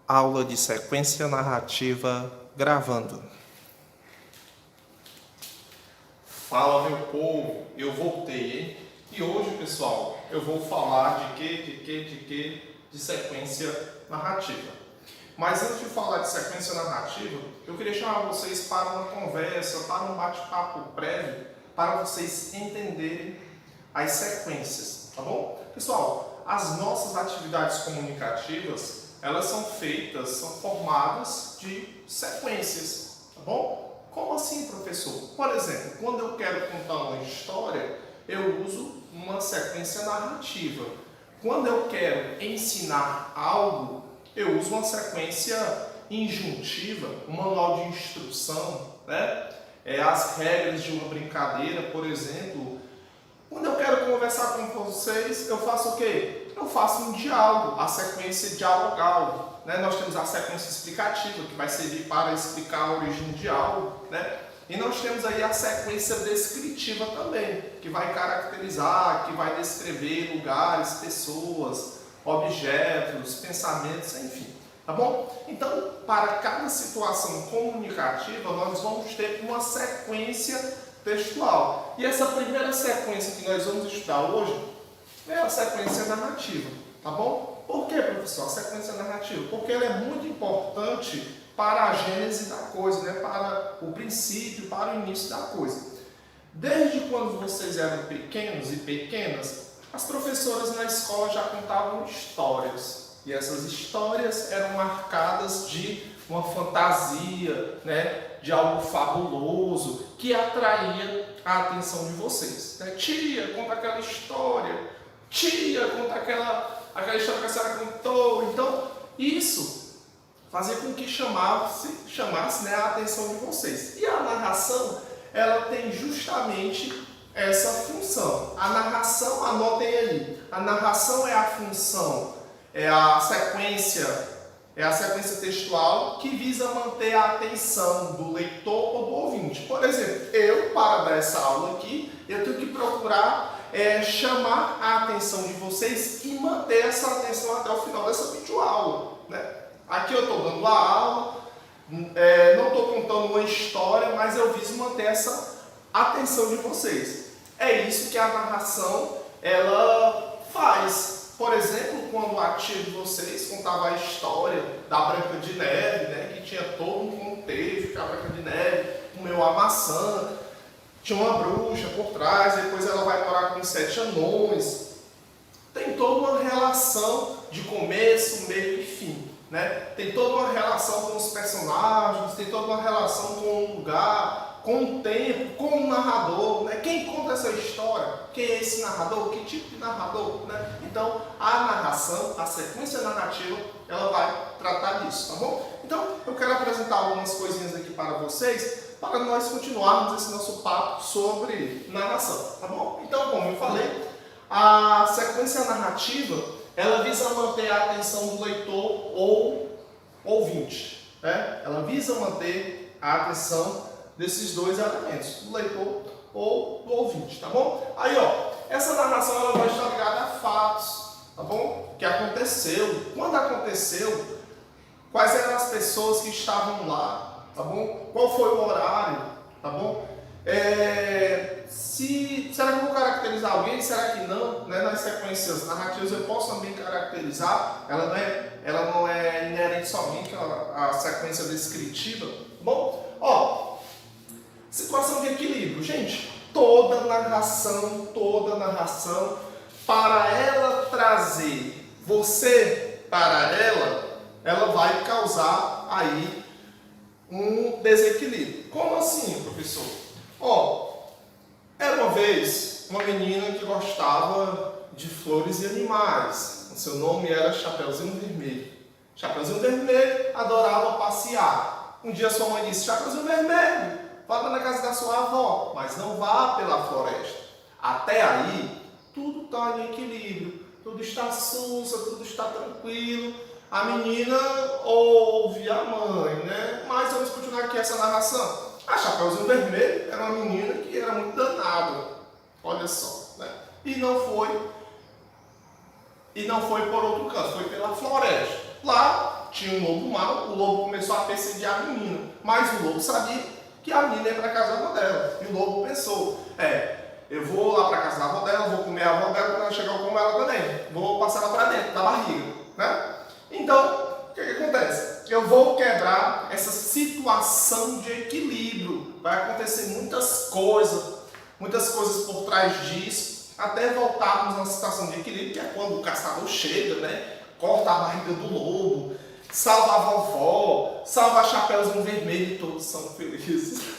Aula de sequência narrativa gravando. Fala, meu povo, eu voltei, hein? E hoje, pessoal, eu vou falar de sequência narrativa. Mas antes de falar de sequência narrativa, eu queria chamar vocês para uma conversa, para um bate-papo prévio, para vocês entenderem as sequências, tá bom? Pessoal, as nossas atividades comunicativas, elas são feitas, são formadas de sequências, tá bom? Como assim, professor? Por exemplo, quando eu quero contar uma história, eu uso uma sequência narrativa. Quando eu quero ensinar algo, eu uso uma sequência injuntiva, um manual de instrução, né? As regras de uma brincadeira, por exemplo. Quando eu quero conversar com vocês, eu faço o quê? Eu faço um diálogo, a sequência dialogal, né? Nós temos a sequência explicativa, que vai servir para explicar a origem do diálogo, né? E nós temos aí a sequência descritiva também, que vai caracterizar, que vai descrever lugares, pessoas, objetos, pensamentos, enfim. Tá bom? Então, para cada situação comunicativa, nós vamos ter uma sequência textual. E essa primeira sequência que nós vamos estudar hoje é a sequência narrativa, tá bom? Por que, professor, a sequência narrativa? Porque ela é muito importante para a gênese da coisa, né? Para o princípio, para o início da coisa. Desde quando vocês eram pequenos e pequenas, as professoras na escola já contavam histórias. E essas histórias eram marcadas de uma fantasia, né? De algo fabuloso que atraía a atenção de vocês. Né? Tia, conta aquela história. Tia, conta aquela história que a senhora contou. Então, isso fazia com que chamasse né, a atenção de vocês. E a narração, ela tem justamente essa função. A narração, anotem aí, a narração é a função, é a sequência textual que visa manter a atenção do leitor ou do ouvinte. Por exemplo, eu, para dar essa aula aqui, eu tenho que procurar chamar a atenção de vocês e manter essa atenção até o final dessa videoaula, né? Aqui eu estou dando a aula, não estou contando uma história, mas eu viso manter essa atenção de vocês. É isso que a narração ela faz. Por exemplo, quando a tia de vocês contava a história da Branca de Neve, né, que tinha todo um contexto, que a Branca de Neve comeu a maçã, tinha uma bruxa por trás, depois ela vai morar com os 7 anões. Tem toda uma relação de começo, meio e fim, né? Tem toda uma relação com os personagens, tem toda uma relação com o lugar, com o tempo, com o narrador, né? Quem conta essa história? Quem é esse narrador? Que tipo de narrador? Né? Então, a narração, a sequência narrativa, ela vai tratar disso, tá bom? Então, eu quero apresentar algumas coisinhas aqui para vocês, para nós continuarmos esse nosso papo sobre narração, tá bom? Então, como eu falei, a sequência narrativa, ela visa manter a atenção do leitor ou ouvinte, né? Ela visa manter a atenção desses dois elementos, do leitor ou do ouvinte, tá bom? Aí, ó, essa narração ela vai estar ligada a fatos, tá bom? Que aconteceu, quando aconteceu, quais eram as pessoas que estavam lá, tá bom? Qual foi o horário, tá bom? Será que eu vou caracterizar alguém? Será que não? Né? Nas sequências narrativas eu posso também caracterizar, ela não é inerente somente à sequência descritiva, tá bom? Ó, situação de equilíbrio. Gente, toda narração, para ela trazer você para ela vai causar aí um desequilíbrio. Como assim, professor? Ó, era uma vez uma menina que gostava de flores e animais. O seu nome era Chapeuzinho Vermelho. Chapeuzinho Vermelho adorava passear. Um dia sua mãe disse: Chapeuzinho Vermelho, vá na casa da sua avó, mas não vá pela floresta. Até aí, tudo está em equilíbrio, tudo está sussa, tudo está tranquilo. A menina ouve a mãe, né? Mas vamos continuar aqui essa narração. A Chapeuzinho Vermelho era uma menina que era muito danada, olha só, né? e não foi por outro canto, foi pela floresta. Lá tinha um lobo mau, o lobo começou a perseguir a menina, mas o lobo sabia que a menina ia para casa da avó dela. E o lobo pensou, eu vou lá para casa da avó dela, vou comer a avó dela, quando ela chegar eu como ela também. Vou passar ela para dentro da barriga, né? Então, o que acontece? Eu vou quebrar essa situação de equilíbrio. Vai acontecer muitas coisas por trás disso, até voltarmos a uma situação de equilíbrio, que é quando o caçador chega, né? Corta a barriga do lobo, salva a vovó, salva a Chapeuzinho Vermelho e todos são felizes.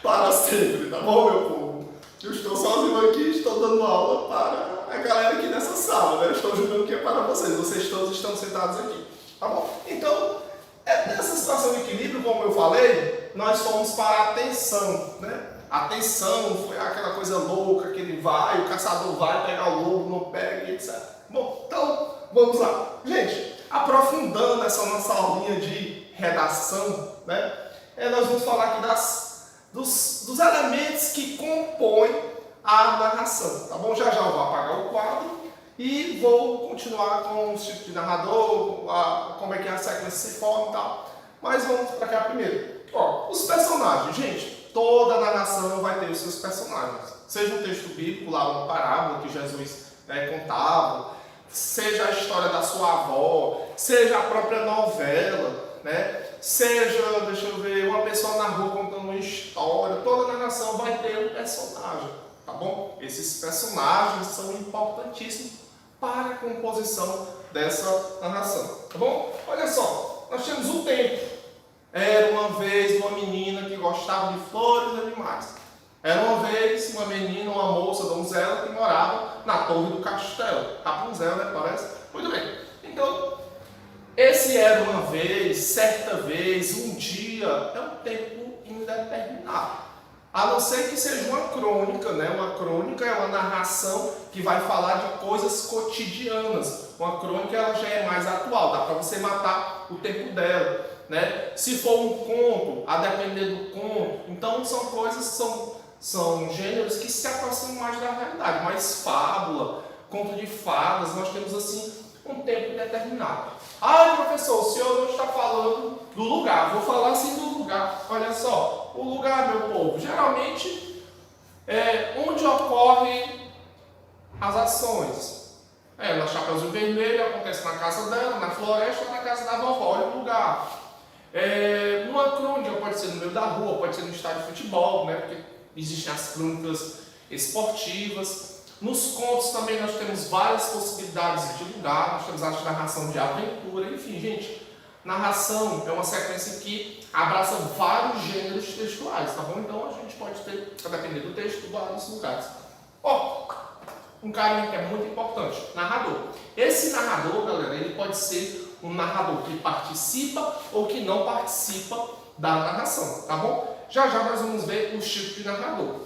Para sempre, tá bom, meu povo? Eu estou sozinho aqui, estou dando aula para a galera aqui nessa sala, né? Eu estou jogando que é para vocês todos estão sentados aqui, tá bom? Então, nessa situação de equilíbrio, como eu falei, nós fomos para a atenção, né? A atenção foi aquela coisa louca que ele vai, o caçador vai pegar o lobo, não pega, etc. Bom, então, vamos lá. Gente, aprofundando essa nossa aulinha de redação, né? Nós vamos falar aqui dos elementos que compõem a narração, tá bom? Já eu vou apagar o quadro e vou continuar com os tipos de narrador, como é que a sequência se forma e tal. Mas vamos para cá primeiro. Ó, os personagens, gente, toda narração vai ter os seus personagens. Seja um texto bíblico, lá uma parábola que Jesus contava, seja a história da sua avó, seja a própria novela, né? Seja, deixa eu ver, uma pessoa na rua contando uma história, toda narração vai ter um personagem, tá bom? Esses personagens são importantíssimos para a composição dessa narração, tá bom? Olha só, nós temos o tempo. Era uma vez uma menina que gostava de flores e animais. Era uma vez uma menina, uma moça, donzela, que morava na torre do castelo. Rapunzel, né? Parece? Muito bem. Então, esse era uma vez, certa vez, um dia, é um tempo indeterminado. A não ser que seja uma crônica, né? Uma crônica é uma narração que vai falar de coisas cotidianas. Uma crônica ela já é mais atual, dá para você matar o tempo dela, né? Se for um conto, a depender do conto, então são coisas, são gêneros que se aproximam mais da realidade, mas fábula, conto de fadas, nós temos assim um tempo determinado. Professor, o senhor não está falando do lugar. Vou falar assim do lugar. Olha só, o lugar, meu povo, geralmente é onde ocorrem as ações. Na Chapeuzinho Vermelho acontece na casa dela, na floresta ou na casa da vovó. Olha o lugar. Numa crônica pode ser no meio da rua, pode ser no estádio de futebol, né? Porque existem as crônicas esportivas. Nos contos também nós temos várias possibilidades de lugar, nós temos a narração de aventura, enfim, gente, narração é uma sequência que abraça vários gêneros textuais, tá bom? Então a gente pode ter, a depender do texto, vários lugares. Um carinha que é muito importante, narrador. Esse narrador, galera, ele pode ser um narrador que participa ou que não participa da narração, tá bom? Já nós vamos ver os tipos de narrador.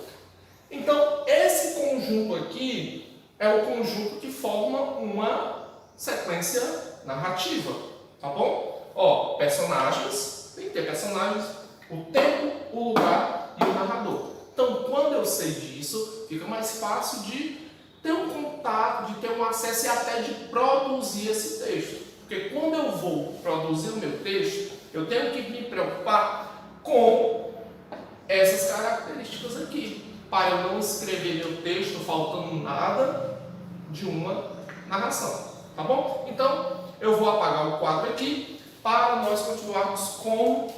Então, esse conjunto aqui é o conjunto que forma uma sequência narrativa, tá bom? Personagens, tem que ter personagens, o tempo, o lugar e o narrador. Então, quando eu sei disso, fica mais fácil de ter um contato, de ter um acesso e até de produzir esse texto. Porque quando eu vou produzir o meu texto, eu tenho que me preocupar com essas características aqui, para eu não escrever meu texto faltando nada de uma narração, tá bom? Então, eu vou apagar o quadro aqui para nós continuarmos como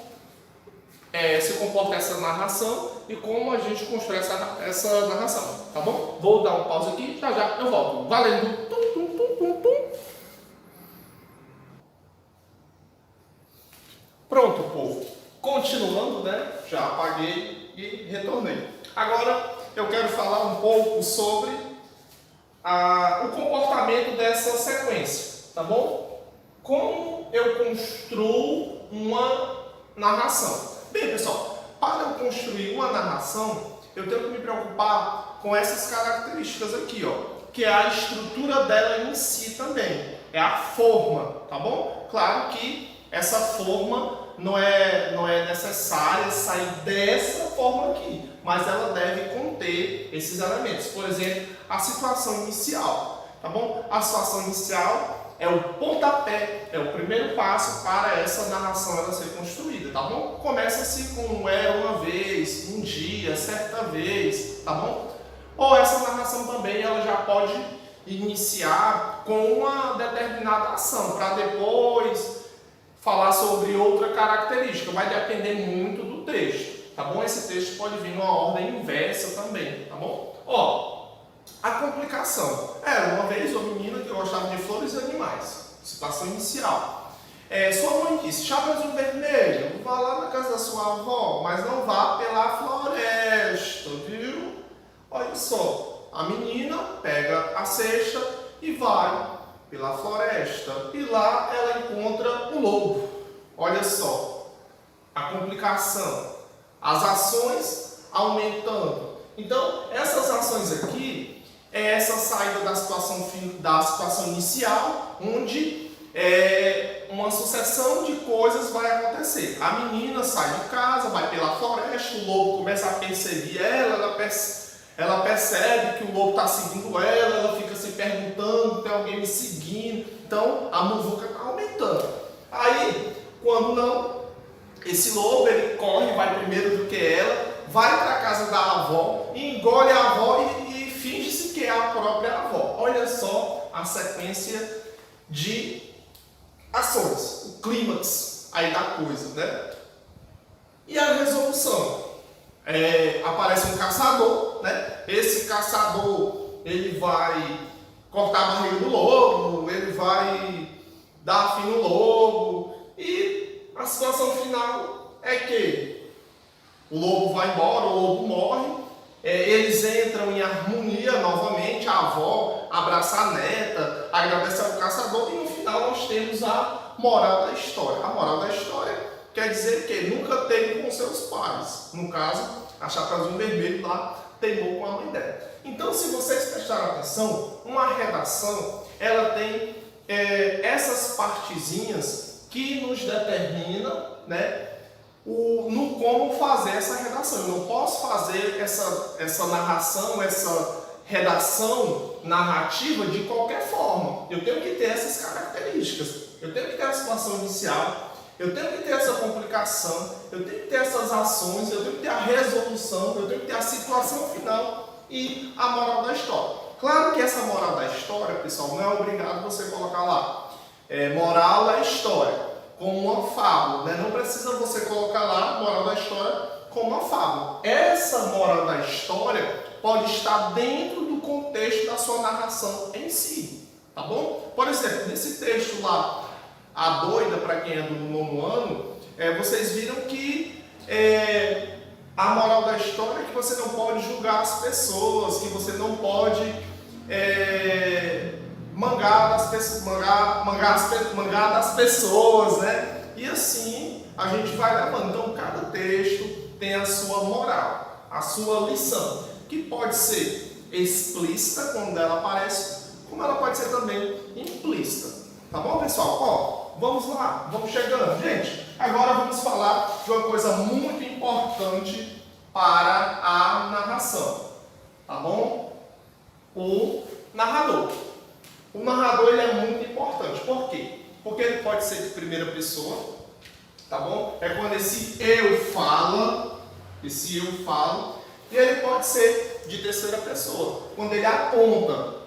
se comporta essa narração e como a gente constrói essa narração, tá bom? Vou dar um pause aqui, já eu volto. Valendo! Pronto, povo. Continuando, né? Já apaguei e retornei. Agora eu quero falar um pouco sobre o comportamento dessa sequência, tá bom? Como eu construo uma narração. Bem, pessoal, para eu construir uma narração, eu tenho que me preocupar com essas características aqui, ó, que é a estrutura dela em si também, é a forma, tá bom? Claro que essa forma não é necessária sair dessa forma aqui, mas ela deve conter esses elementos. Por exemplo, a situação inicial, tá bom? A situação inicial é o pontapé, é o primeiro passo para essa narração ela ser construída, tá bom? Começa-se com era uma vez, um dia, certa vez, tá bom? Ou essa narração também ela já pode iniciar com uma determinada ação, para depois falar sobre outra característica. Vai depender muito do texto, tá bom? Esse texto pode vir numa ordem inversa também, tá bom? Ó, a complicação. Era uma vez uma menina que gostava de flores e animais. Situação inicial. Sua mãe disse, Chapeuzinho Vermelho, vá lá na casa da sua avó, mas não vá pela floresta, viu? Olha só, a menina pega a cesta e vai pela floresta. E lá ela encontra o lobo. Olha só, a complicação. As ações aumentando. Então, essas ações aqui é essa saída da situação inicial, onde uma sucessão de coisas vai acontecer. A menina sai de casa, vai pela floresta, o lobo começa a perseguir ela percebe que o lobo está seguindo ela fica se perguntando, tem alguém me seguindo. Então, a muvuca está aumentando. Aí, quando não, esse lobo ele corre, vai primeiro do que ela, vai para a casa da avó, engole a avó e finge-se que é a própria avó. Olha só a sequência de ações, o clímax aí da coisa, né? E a resolução? Aparece um caçador, né? Esse caçador, ele vai cortar a barriga do lobo, ele vai dar fim no lobo, e a situação final é que o lobo vai embora, o lobo morre, eles entram em harmonia novamente, a avó abraça a neta, agradece ao caçador, e no final nós temos a moral da história. A moral da história quer dizer que nunca teve com seus pais. No caso, a Chapeuzinho Vermelho lá teimou com a mãe dela. Então, se vocês prestarem atenção, uma redação, ela tem essas partezinhas que nos determina, né, no como fazer essa redação. Eu não posso fazer essa narração, essa redação narrativa de qualquer forma. Eu tenho que ter essas características. Eu tenho que ter a situação inicial, eu tenho que ter essa complicação, eu tenho que ter essas ações, eu tenho que ter a resolução, eu tenho que ter a situação final e a moral da história. Claro que essa moral da história, pessoal, não é obrigado você colocar lá moral da história como uma fábula, né? Não precisa você colocar lá moral da história como uma fábula. Essa moral da história pode estar dentro do contexto da sua narração em si, tá bom? Por exemplo, nesse texto lá, A Doida, para quem é do 9º ano, vocês viram que a moral da história é que você não pode julgar as pessoas, que você não pode mangar das pessoas, né? E assim a gente vai levando. Então, cada texto tem a sua moral, a sua lição, que pode ser explícita quando ela aparece, como ela pode ser também implícita. Tá bom, pessoal? Ó, vamos lá, vamos chegando. Gente, agora vamos falar de uma coisa muito importante para a narração. Tá bom? O narrador. O narrador ele é muito importante. Por quê? Porque ele pode ser de primeira pessoa, tá bom? É quando esse eu fala, e ele pode ser de terceira pessoa, quando ele aponta.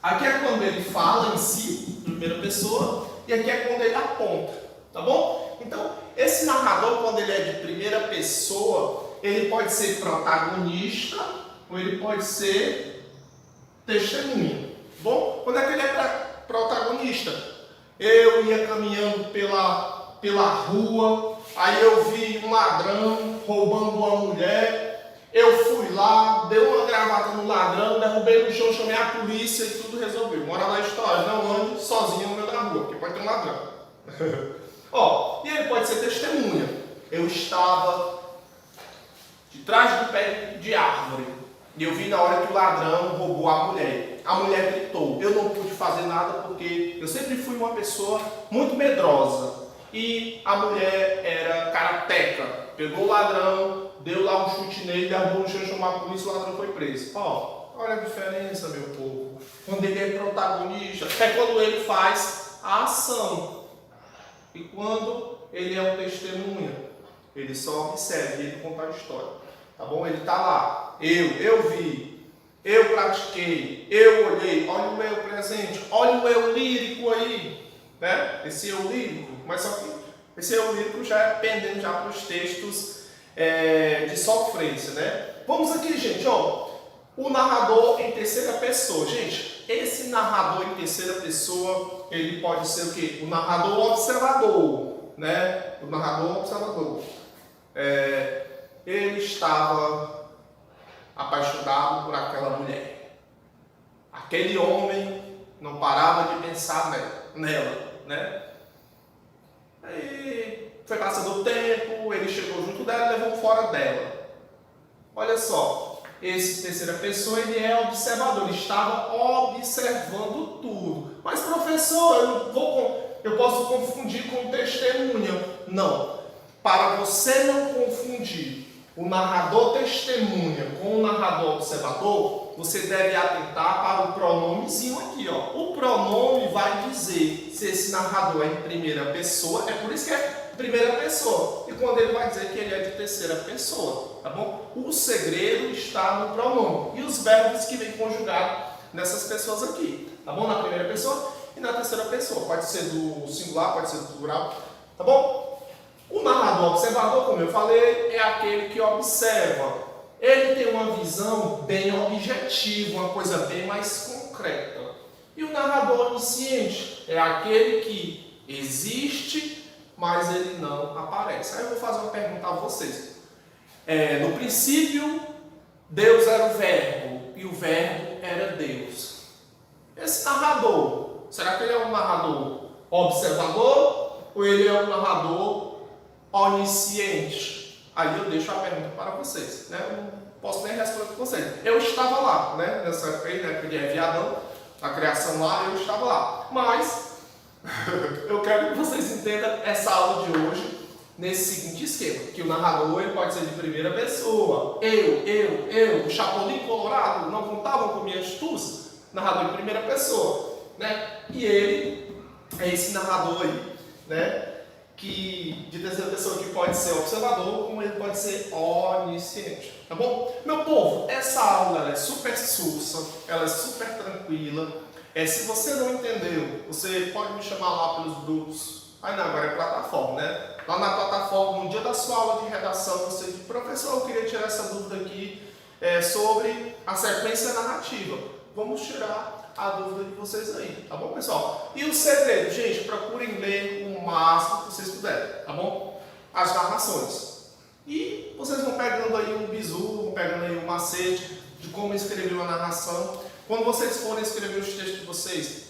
Aqui é quando ele fala em si, primeira pessoa, e aqui é quando ele aponta, tá bom? Então, esse narrador, quando ele é de primeira pessoa, ele pode ser protagonista ou ele pode ser testemunha. Bom, quando é que ele é protagonista? Eu ia caminhando pela rua, aí eu vi um ladrão roubando uma mulher, eu fui lá, dei uma gravata no ladrão, derrubei no chão, chamei a polícia e tudo resolveu. Moral da história, não ande sozinho no meio da rua, porque pode ter um ladrão. Ó, e ele pode ser testemunha. Eu estava de trás do pé de árvore e eu vi na hora que o ladrão roubou a mulher. A mulher gritou. Eu não pude fazer nada porque eu sempre fui uma pessoa muito medrosa. e a mulher era karateca. Pegou o ladrão, deu lá um chute nele, derrubou no chão, chamou a polícia, o ladrão foi preso. Ó, olha a diferença, meu povo. Quando ele é protagonista, é quando ele faz a ação. E quando ele é um testemunha, ele só observa e ele conta a história. Tá bom? Ele tá lá. Eu vi, eu pratiquei, eu olhei, olha o eu presente, olha o eu lírico aí, né? Esse eu lírico, mas só que esse eu lírico já é pendendo já para os textos de sofrência, né? Vamos aqui, gente, ó, o narrador em terceira pessoa. Gente, esse narrador em terceira pessoa, ele pode ser o quê? O narrador observador, né? O narrador observador. Ele estava apaixonado por aquela mulher. Aquele homem não parava de pensar nela, né? Aí foi passando o tempo, ele chegou junto dela e levou fora dela. Olha só, esse terceira pessoa, ele é observador, ele estava observando tudo. Mas professor, eu posso confundir com testemunha. Não, para você não confundir o narrador testemunha com o narrador observador, você deve atentar para o pronomezinho aqui, ó. O pronome vai dizer se esse narrador é em primeira pessoa, é por isso que é primeira pessoa. E quando ele vai dizer que ele é de terceira pessoa, tá bom? O segredo está no pronome e os verbos que vêm conjugados nessas pessoas aqui, tá bom? Na primeira pessoa e na terceira pessoa. Pode ser do singular, pode ser do plural, tá bom? O narrador observador, como eu falei, é aquele que observa. Ele tem uma visão bem objetiva, uma coisa bem mais concreta. E o narrador onisciente é aquele que existe, mas ele não aparece. Aí eu vou fazer uma pergunta a vocês. No princípio, Deus era o verbo e o verbo era Deus. Esse narrador, será que ele é um narrador observador ou ele é um narrador onisciente? Aí eu deixo a pergunta para vocês, né? Eu não posso nem responder para vocês. Eu estava lá, né? Nessa época aí, né? Que ele é viadão, a criação lá, eu estava lá. Mas eu quero que vocês entendam essa aula de hoje nesse seguinte esquema, que o narrador ele pode ser de primeira pessoa. O Chapolin Colorado não contavam com minha astúcia. Narrador de primeira pessoa, né? E ele é esse narrador aí, né? Que de terceira pessoa que pode ser observador, como ele pode ser onisciente, tá bom? Meu povo, essa aula ela é super sussa, ela é super tranquila. Se você não entendeu, você pode me chamar lá pelos grupos. Aí não, agora é plataforma, né? Lá na plataforma, no dia da sua aula de redação, você diz, professor, eu queria tirar essa dúvida aqui sobre a sequência narrativa. Vamos tirar a dúvida de vocês aí, tá bom, pessoal? E o segredo, gente, procurem ler o máximo que vocês puderem, tá bom? As narrações. E vocês vão pegando aí um bizu, vão pegando aí um macete de como escrever uma narração. Quando vocês forem escrever os textos de vocês,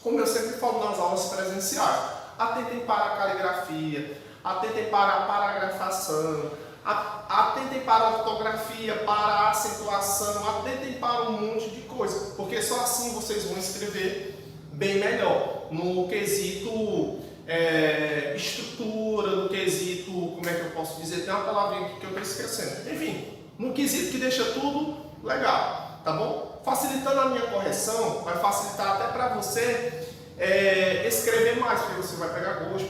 como eu sempre falo nas aulas presenciais, atentem para a caligrafia, atentem para a paragrafação, atentem para a ortografia, para a acentuação, atentem para um monte de coisa, porque só assim vocês vão escrever bem melhor, no quesito estrutura, no quesito, como é que eu posso dizer, tem uma palavrinha aqui que eu estou esquecendo, enfim, no quesito que deixa tudo legal, tá bom? Facilitando a minha correção, vai facilitar até para você escrever mais, porque você vai pegar gosto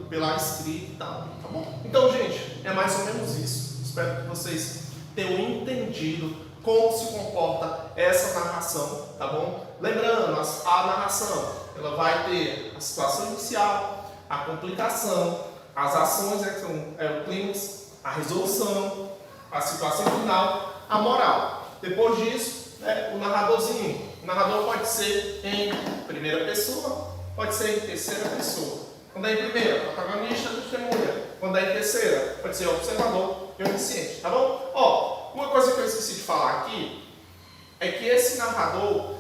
pela escrita e tal, tá bom? Então, gente, é mais ou menos isso. Espero que vocês tenham entendido como se comporta essa narração, tá bom? Lembrando, a narração, ela vai ter a situação inicial, a complicação, as ações, que são o clímax, a resolução, a situação final, a moral. Depois disso, o narradorzinho. O narrador pode ser em primeira pessoa, pode ser em terceira pessoa. Quando é em primeira, protagonista, testemunha. Quando é em terceira, pode ser observador e onisciente, tá bom? Ó, uma coisa que eu esqueci de falar aqui é que esse narrador,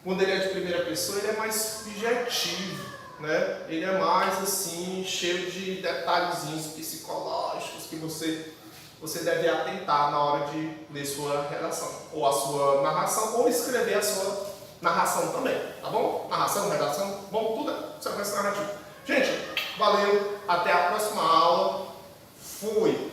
quando ele é de primeira pessoa, ele é mais subjetivo, né? Ele é mais assim, cheio de detalhezinhos psicológicos que você deve atentar na hora de ler sua redação, ou a sua narração, ou escrever a sua narração também, tá bom? Narração, redação, bom, tudo é sequência narrativa. Gente, Valeu, até a próxima aula. Fui!